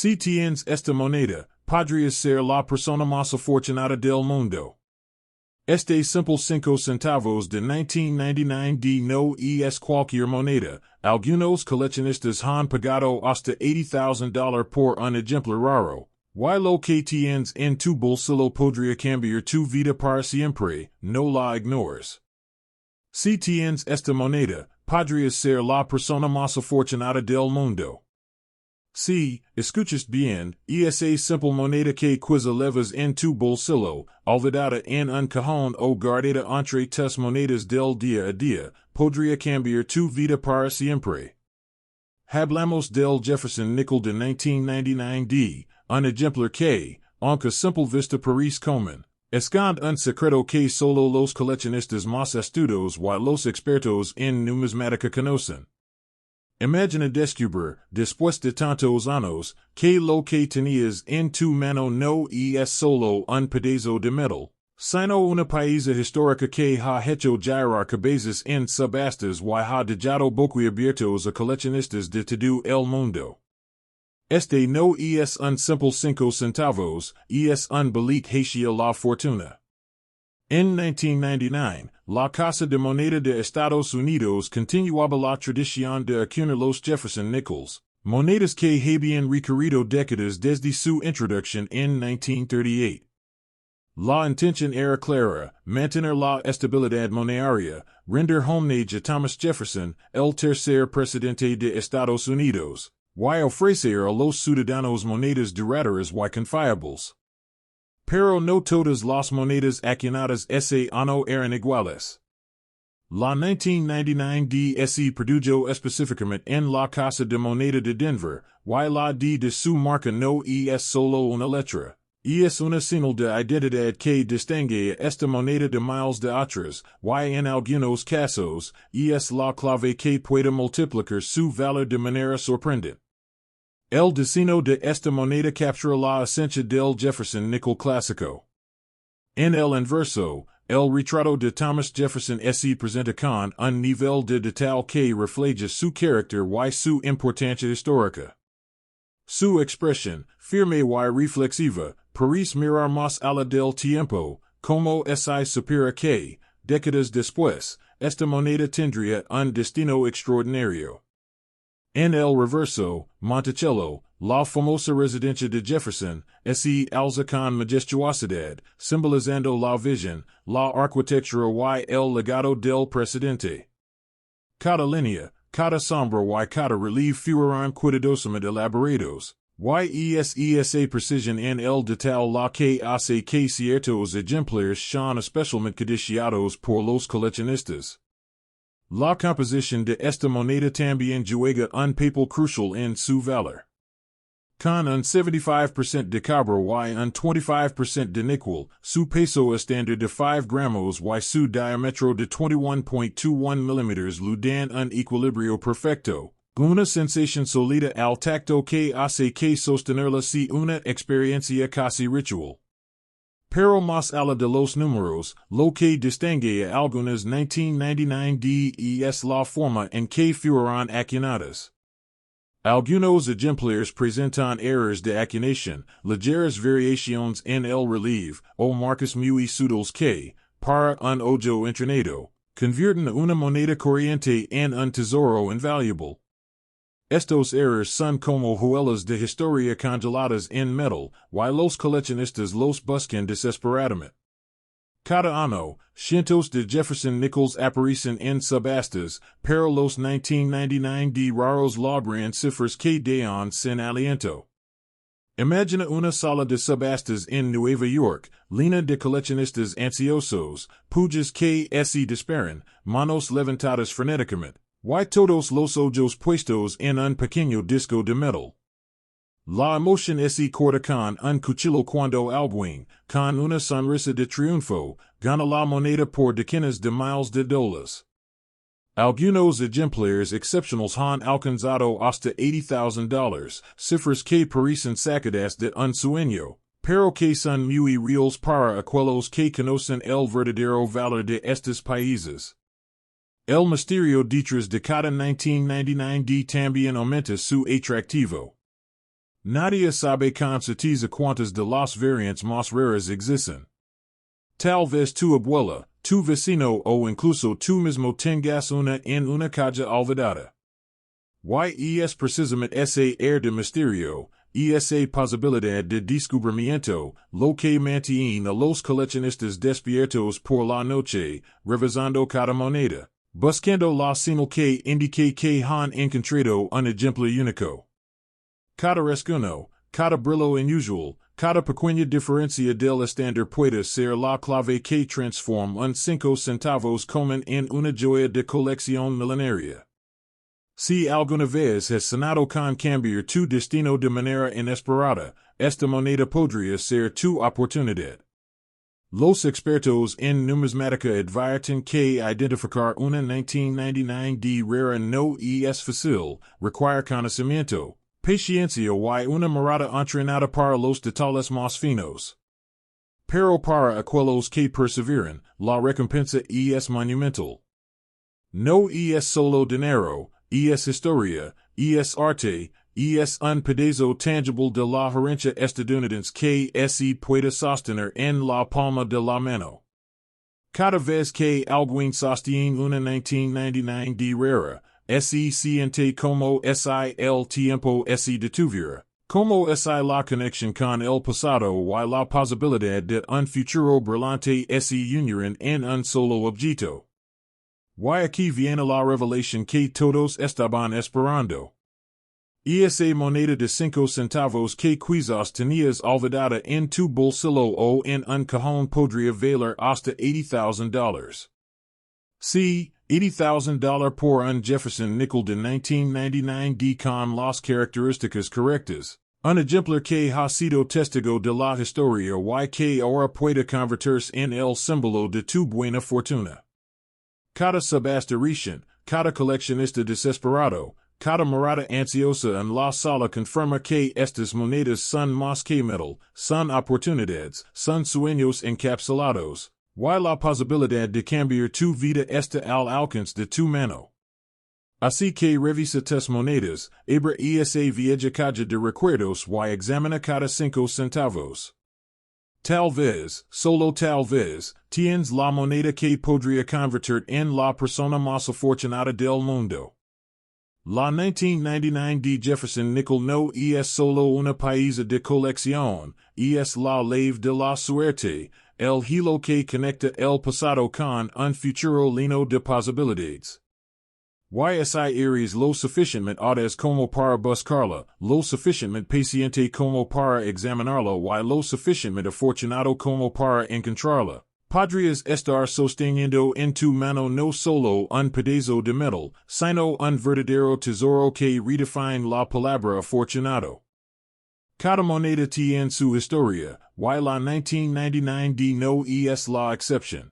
Si tienes esta moneda, podrías ser la persona más afortunada del mundo. Este simple 5 centavos de 1999 de no es cualquier moneda. Algunos coleccionistas han pagado hasta $80,000 por un ejemplar raro. Y lo que tienes en tu bolsillo podría cambiar tu vida para siempre, no la ignores. Si tienes esta moneda, podrías ser la persona más afortunada del mundo. Si, escuchas bien, esa simple moneda que quizá llevas en tu bolsillo, olvidada en un cajón o guardada entre tus monedas del día a día, podría cambiar tu vida para siempre. Hablamos del Jefferson nickel de 1999 d, un ejemplar que, aunque simple vista parece común, esconde un secreto que solo los coleccionistas más astutos y los expertos en numismática conocen. Imagina descubrir, después de tantos años, que lo que tenías en tu mano no es solo un pedazo de metal, sino una pieza histórica que ha hecho girar cabezas en subastas y ha dejado boquiabiertos a coleccionistas de todo el mundo. Este no es un simple 5 centavos, es un billete hacia la fortuna. En 1999, la Casa de Moneda de Estados Unidos continuaba la tradición de acuñar los Jefferson nickels, monedas que habían recorrido décadas desde su introducción en 1938. La intención era clara, mantener la estabilidad monetaria, render homenaje a Thomas Jefferson, el tercer presidente de Estados Unidos, y ofrecer a los ciudadanos monedas duraderas y confiables. Pero no todas las monedas acuñadas ese año eran iguales. La 1999 D se produjo específicamente en la Casa de Moneda de Denver, y la D de su marca no es solo una letra, es una señal de identidad que distingue a esta moneda de miles de otras, y en algunos casos, es la clave que puede multiplicar su valor de manera sorprendente. El diseño de esta moneda captura la esencia del Jefferson nickel clásico. En el inverso, el retrato de Thomas Jefferson se presenta con un nivel de detalle que refleja su carácter y su importancia histórica. Su expresión, firme y reflexiva, parece mirar más allá del tiempo, como si supiera que, décadas después, esta moneda tendría un destino extraordinario. En el reverso, Monticello, la famosa residencia de Jefferson, se alza con majestuosidad, simbolizando la visión, la arquitectura y el legado del presidente. Cada línea, cada sombra y cada relieve fueron cuidadosamente elaborados, y esa precisión en el detalle la que hace que ciertos ejemplares sean especialmente codiciados por los coleccionistas. La composición de esta moneda también juega un papel crucial en su valor. Con un 75% de cobre y un 25% de níquel, su peso estándar de 5 gramos y su diámetro de 21.21 mm lo dan un equilibrio perfecto, una sensación sólida al tacto que hace que sostenerla sea una experiencia casi ritual. Pero más allá de los números, lo que distingue a algunas 1999 de es la forma en que fueron acuñadas. Algunos ejemplares presentan errores de acuñación, ligeras variaciones en el relieve, o marcas muy sutiles que, para un ojo entrenado, convierten una moneda corriente en un tesoro invaluable. Estos errores son como joyas de historia congeladas en metal, y los coleccionistas los buscan desesperadamente. Cada año, cientos de Jefferson nickels aparecen en subastas, pero los 1999 de raros logran cifras que dan sin aliento. Imagina una sala de subastas en Nueva York, llena de coleccionistas ansiosos, pujas que se disparan, manos levantadas frenéticamente. Y todos los ojos puestos en un pequeño disco de metal. La emoción se corta con un cuchillo cuando alguien, con una sonrisa de triunfo, gana la moneda por decenas de miles de dólares. Algunos ejemplares excepcionales han alcanzado hasta $80,000, cifras que parecen sacadas de un sueño, pero que son muy reales para aquellos que conocen el verdadero valor de estos países. El misterio detrás de cada 1999 de también aumenta su atractivo. Nadie sabe con certeza cuántas de las variantes más raras existen. Tal vez tu abuela, tu vecino o incluso tú mismo tengas una en una caja olvidada. Y es precisamente ese air de misterio, y esa posibilidad de descubrimiento, lo que mantiene a los coleccionistas despiertos por la noche, revisando cada moneda, buscando la señal que indique que han encontrado un ejemplo único. Cada rasguño, cada brillo inusual, cada pequeña diferencia del estándar puede ser la clave que transforma un 5 centavos común en una joya de colección millonaria. Si alguna vez has sonado con cambiar tu destino de manera inesperada, esta moneda podría ser tu oportunidad. Los expertos en numismática advierten que identificar una 1999 de rara no es fácil, require conocimiento, paciencia y una mirada entrenada para los detalles más finos. Pero para aquellos que perseveran, la recompensa es monumental. No es solo dinero, es historia, es arte, es un pedazo tangible de la herencia estadounidense que se puede sostener en la palma de la mano. Cada vez que alguien sostiene una 1999 de rara, se siente como si el tiempo se detuviera, como si la conexión con el pasado y la posibilidad de un futuro brillante se unieran en un solo objeto. Y aquí viene la revelación que todos estaban esperando. Esa moneda de 5 centavos que quizás tenías olvidada en tu bolsillo o en un cajón podría valer hasta $80,000. Sí, $80,000 por un Jefferson nickel de 1999 de con las características correctas. Un ejemplar que ha sido testigo de la historia y que ahora puede convertirse en el símbolo de tu buena fortuna. Cada subasta cada coleccionista desesperado, cada mirada ansiosa en la sala confirma que estas monedas son más que metal, son oportunidades, son sueños encapsulados, y la posibilidad de cambiar tu vida está al alcance de tu mano. Así que revisa tus monedas, abre esa vieja caja de recuerdos y examina cada 5 centavos. Tal vez, solo tal vez, tienes la moneda que podría convertir en la persona más afortunada del mundo. La 1999 de Jefferson nickel no es solo una pieza de colección, es la llave de la suerte, el hilo que conecta el pasado con un futuro lleno de posibilidades. Eres lo suficientemente audaz como para buscarla, lo suficientemente paciente como para examinarla y lo suficientemente afortunado como para encontrarla. Podrías estar sosteniendo en tu mano no solo un pedazo de metal, sino un verdadero tesoro que redefine la palabra afortunado. Cada moneda tiene su historia, y la 1999 de no es la excepción.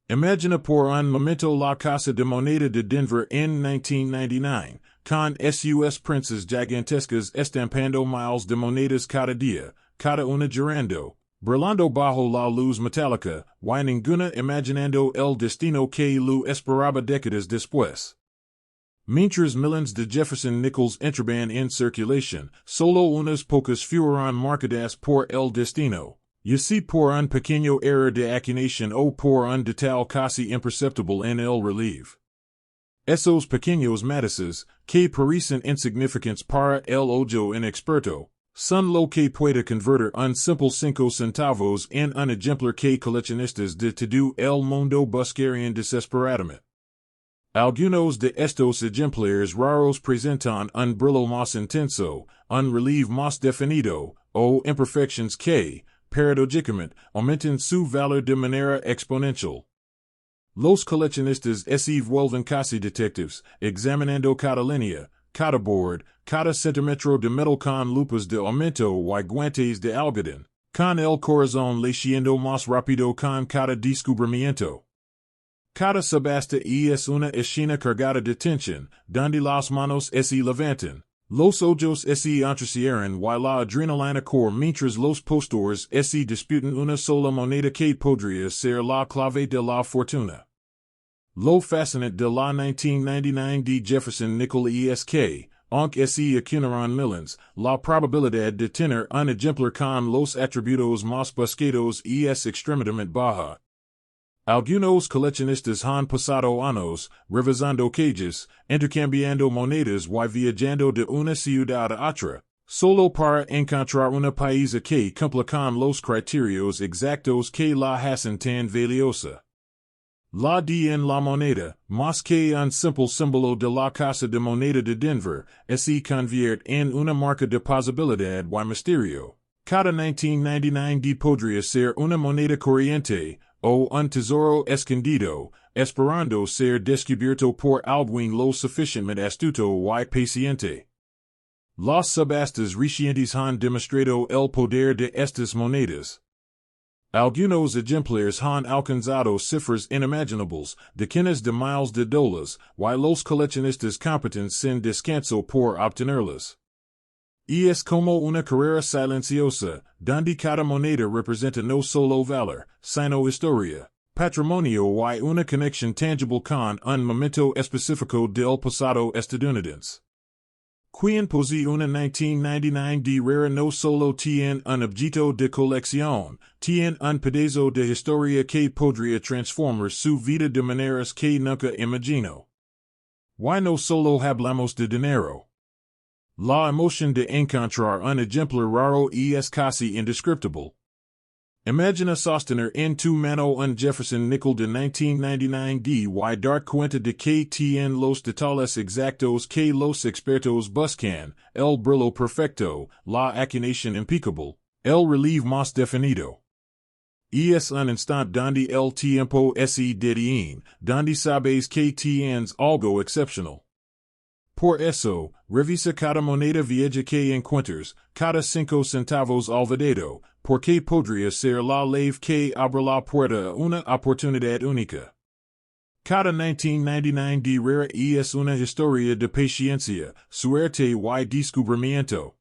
Imagina por un momento la Casa de Moneda de Denver en 1999, con sus princes gigantescas estampando miles de monedas cada día, cada una girando, brillando bajo la luz metálica, y ninguna imaginando el destino que lo esperaba décadas después. Mientras millones de Jefferson nickels entraban en circulación, solo unas pocas fueron marcadas por el destino. Y si por un pequeño error de acuñación o por un detalle casi imperceptible en el relieve. Esos pequeños matices, que parecen insignificantes para el ojo inexperto, son lo que puede convertir un simple 5 centavos en un ejemplar que coleccionistas de todo el mundo buscarían desesperadamente. Algunos de estos ejemplares raros presentan un brillo más intenso, un relieve más definido, o imperfecciones que, paradójicamente, aumentan su valor de manera exponencial. Los coleccionistas se vuelven casi detectives, examinando cada línea, cada bord, cada centímetro de metal con lupas de aumento y guantes de algodón, con el corazón latiendo más rápido con cada descubrimiento. Cada subasta es una escena cargada de tensión, donde las manos se levantan. Los ojos se entrecierran y la adrenalina corre mientras los postores se disputan una sola moneda que podría ser la clave de la fortuna. Lo fascinante de la 1999 de Jefferson nickel es que, aunque se acuñaron millones, la probabilidad de tener un ejemplar con los atributos más buscados es extremadamente baja. Algunos coleccionistas han pasado años, revisando calles, intercambiando monedas y viajando de una ciudad a otra, solo para encontrar una pieza que cumpla con los criterios exactos que la hacen tan valiosa. La D en la moneda, más que un simple símbolo de la Casa de Moneda de Denver, se convierte en una marca de posibilidad y misterio. Cada 1999 D podría ser una moneda corriente, o un tesoro escondido, esperando ser descubierto por alguien lo suficientemente astuto y paciente. Las subastas recientes han demostrado el poder de estas monedas. Algunos ejemplares han alcanzado cifras inimaginables, decenas de miles de dólares, y los coleccionistas compiten sin descanso por obtenerlas. Es como una carrera silenciosa, donde cada moneda representa no solo valor, sino historia, patrimonio y una conexión tangible con un momento específico del pasado estadounidense. Quien posee una 1999 de rara no solo tiene un objeto de colección, tiene un pedazo de historia que podría transformar su vida de maneras que nunca imaginó. Y no solo hablamos de dinero. La emoción de encontrar un ejemplar raro es casi indescriptible. Imagina sostener en tu mano un Jefferson nickel de 1999 y dar cuenta de que tiene los detalles exactos que los expertos buscan, el brillo perfecto, la acuñación impecable, el relieve más definido. Es un instante donde el tiempo se detiene, donde sabes que tienes algo excepcional. Por eso, revisa cada moneda vieja que encuentres, cada 5 centavos olvidado, porque podría ser la llave que abre la puerta a una oportunidad única. Cada 1999 de rara es una historia de paciencia, suerte y descubrimiento.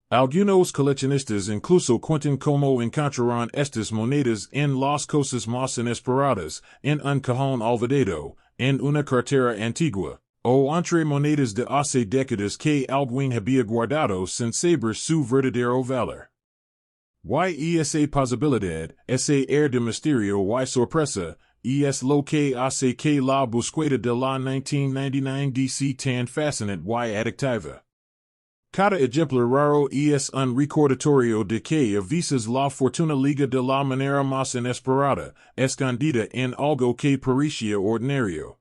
Algunos coleccionistas incluso cuentan cómo encontrarán estas monedas en las cosas más inesperadas, en un cajón olvidado, en una cartera antigua, o entre monedas de hace décadas que alguien había guardado sin saber su verdadero valor. Y esa posibilidad, ese air de misterio y sorpresa, es lo que hace que la búsqueda de la 1999 DC tan fascinante y adictiva. Cada ejemplar raro es un recordatorio de que a veces la fortuna liga de la manera más inesperada, escondida en algo que parecía ordinario.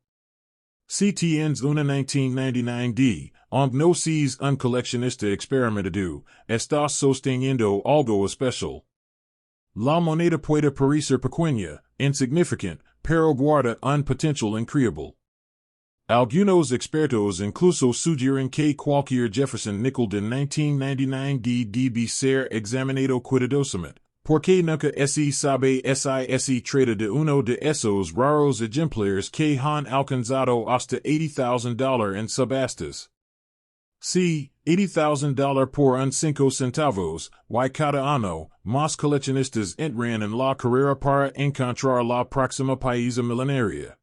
Si tienes una 1999 D, aunque no seas un coleccionista experimentado, estás sosteniendo algo especial. La moneda puede parecer pequeña, insignificante, pero guarda un potencial increíble. Algunos expertos incluso sugieren que cualquier Jefferson nickel de 1999 D debe ser examinado cuidadosamente, porque nunca se sabe si trata de uno de esos raros ejemplares que han alcanzado hasta $80,000 en subastas. Sí, $80,000 por un 5 centavos, y cada año, más coleccionistas entran en la carrera para encontrar la próxima pieza millonaria.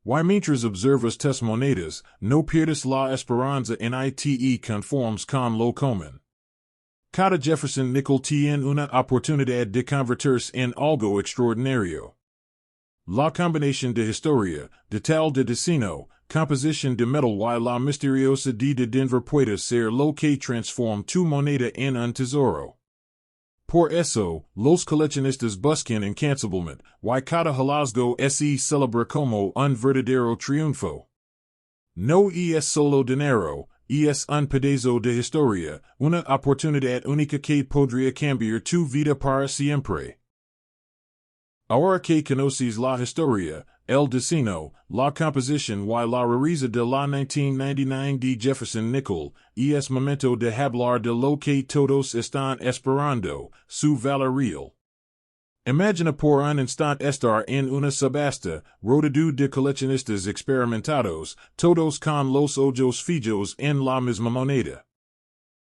Y mientras observas tus monedas, no pierdas la esperanza en ite conformes con lo común. Cada Jefferson nickel tiene una oportunidad de convertirse en algo extraordinario. La combinación de historia, detalle de diseño, composición de metal y la misteriosa D de Denver puede ser lo que transforma tu moneda en un tesoro. Por eso, los coleccionistas buscan incansablemente, y cada hallazgo se celebra como un verdadero triunfo. No es solo dinero, es un pedazo de historia, una oportunidad única que podría cambiar tu vida para siempre. Ahora que conoces la historia, el diseño, la composición y la rareza de la 1999 de Jefferson nickel, es momento de hablar de lo que todos están esperando, su valor real. Imagina por un instante estar en una subasta, rodeado de coleccionistas experimentados, todos con los ojos fijos en la misma moneda.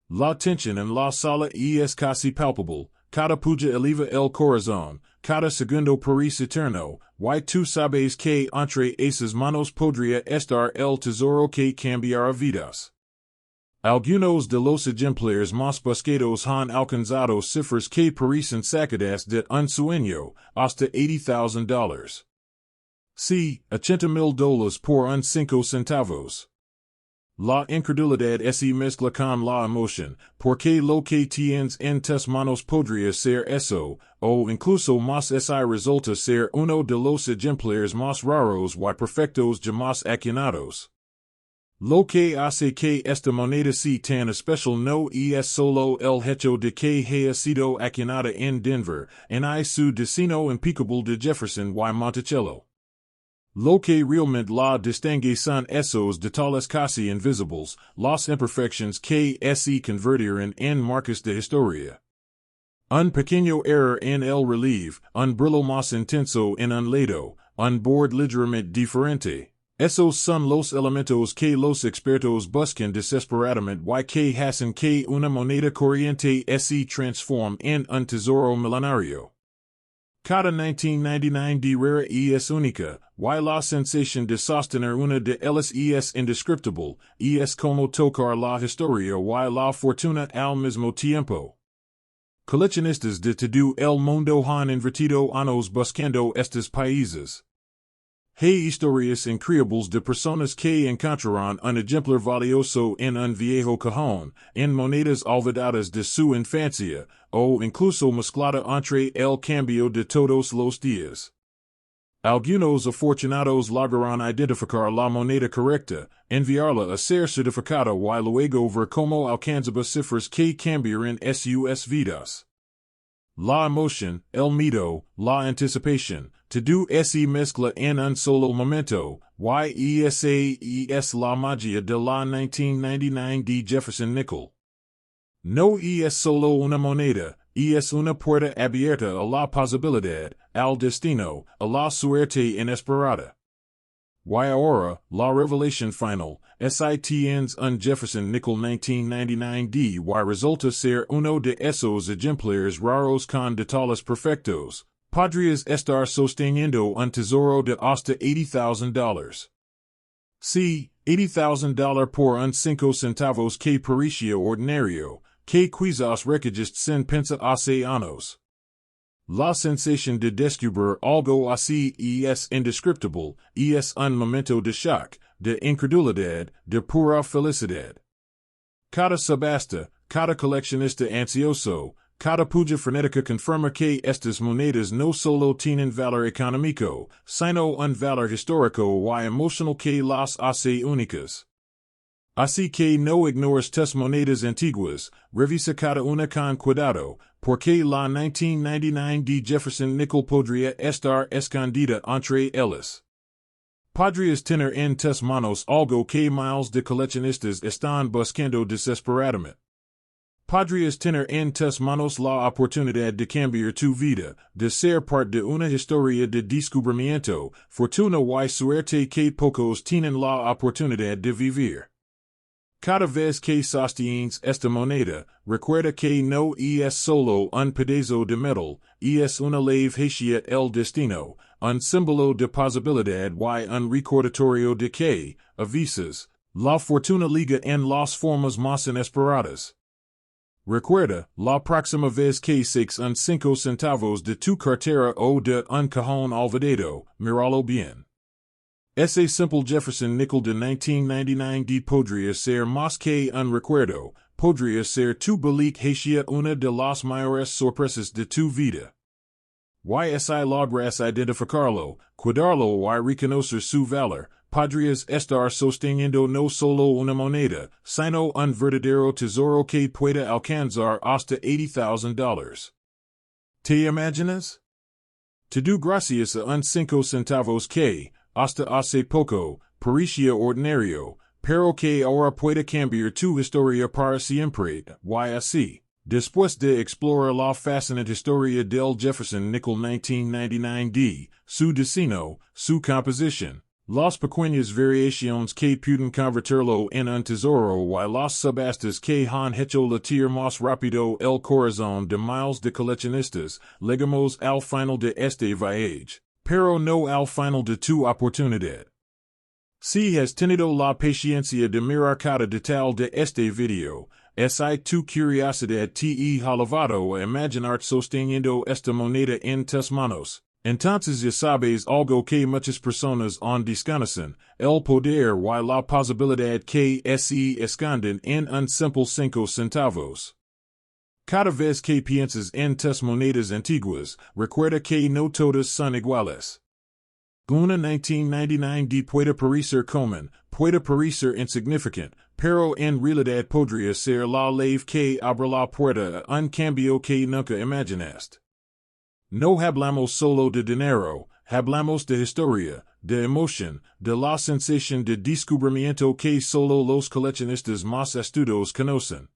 La tensión en la sala es casi palpable, cada puja eleva el corazón, cada segundo parece eterno, y tú sabes que entre esas manos podría estar el tesoro que cambiará vidas. Algunos de los ejemplares más buscados han alcanzado cifras que parecen sacadas de un sueño, hasta $80,000. Sí, $80,000 por un 5 centavos. La incredulidad se mezcla con la emoción, porque lo que tienes en tus manos podría ser eso, o incluso más si resulta ser uno de los ejemplares más raros y perfectos jamás acuñados. Lo que hace que esta moneda sea tan especial no es solo el hecho de que haya sido acuñada en Denver, en su destino impecable de Jefferson y Monticello. Lo que realmente la distingue son esos detalles casi invisibles, las imperfecciones que se convirtieron en marcas de historia. Un pequeño error en el relieve, un brillo más intenso en un lado, un borde ligeramente diferente. Esos son los elementos que los expertos buscan desesperadamente y que hacen que una moneda corriente se transforme en un tesoro millonario. Cada 1999 de rara es única, y la sensación de sostener una de ellas es indescriptible, es como tocar la historia y la fortuna al mismo tiempo. Coleccionistas de todo el mundo han invertido años buscando estos países. Hay historias increíbles de personas que encontraron un ejemplar valioso en un viejo cajón, en monedas olvidadas de su infancia, o incluso mezclada entre el cambio de todos los días. Algunos afortunados lograron identificar la moneda correcta, enviarla a ser certificada y luego ver cómo alcanzaba cifras que cambiaron sus vidas. La emoción, el miedo, la anticipación, todo se mezcla en un solo momento, y esa es la magia de la 1999 de Jefferson Nickel. No es solo una moneda, es una puerta abierta a la posibilidad, al destino, a la suerte inesperada. Y ahora, la revelación final, tienes un Jefferson Nickel 1999 d y resulta ser uno de esos ejemplares raros con detalles perfectos. Podrías estar sosteniendo un tesoro de hasta $80,000. Sí, $80,000 por un 5 centavos que parecía ordinario, que quizás recallaste sin pensar hace años. La sensación de descubrir algo así es indescriptible, es un momento de shock, de incredulidad, de pura felicidad. Cada subasta, cada coleccionista ansioso, cada puja frenética confirma que estas monedas no solo tienen valor económico, sino un valor histórico y emocional que las hace únicas. Así que no ignores tus monedas antiguas, revisa cada una con cuidado, porque la 1999 de Jefferson Nickel podría estar escondida entre ellas. Podrías tener en tus manos algo que miles de coleccionistas están buscando desesperadamente. Podrías tener en tus manos la oportunidad de cambiar tu vida, de ser parte de una historia de descubrimiento, fortuna y suerte que pocos tienen la oportunidad de vivir. Cada vez que sostienes esta moneda, recuerda que no es solo un pedazo de metal, es una leve hacia el destino, un símbolo de posibilidad y un recordatorio de que, a veces, la fortuna liga en las formas más inesperadas. Recuerda, la próxima vez que saques un 5 centavos de tu cartera o de un cajón olvidado, míralo bien. Ese simple Jefferson Nickel de 1999 de podría ser más que un recuerdo, podría ser tu belique hacia una de las mayores sorpresas de tu vida. Si logras identificarlo, cuidarlo y reconocer su valor, podrías estar sosteniendo no solo una moneda, sino un verdadero tesoro que pueda alcanzar hasta $80,000. ¿Te imaginas? Todo gracias a un 5 centavos que, hasta hace poco, parecía ordinario, pero que ahora puede cambiar tu historia para siempre, y así, después de explorar la fascinante historia del Jefferson Nickel 1999 d, su diseño, su composición, las pequeñas variaciones que pueden convertirlo en un tesoro y las subastas que han hecho latir más rápido el corazón de miles de coleccionistas, llegamos al final de este viaje. Pero no al final de tu oportunidad. Si has tenido la paciencia de mirar cada detalle de este video, si tu curiosidad te ha llevado a imaginar sosteniendo esta moneda en tus manos. Entonces ya sabes algo que muchas personas han desconocen, el poder y la posibilidad que se esconden en un simple 5 centavos. Cada vez que piensas en tus monedas antiguas, recuerda que no todas son iguales. Una 1999 puede parecer común, puede parecer insignificant, pero en realidad podría ser la llave que abre la puerta a un cambio que nunca imaginaste. No hablamos solo de dinero, hablamos de historia, de emoción, de la sensación de descubrimiento que solo los coleccionistas más astutos conocen.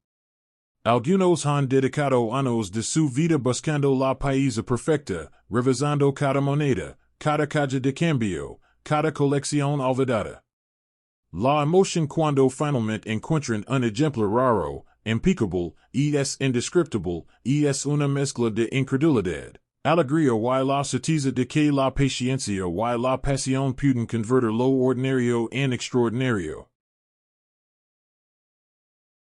Algunos han dedicado años de su vida buscando la pieza perfecta, revisando cada moneda, cada caja de cambio, cada colección olvidada. La emoción cuando finalmente encuentran un ejemplar raro, impecable, es indescriptible, es una mezcla de incredulidad, alegría y la certeza de que la paciencia y la pasión pueden convertir lo ordinario en extraordinario.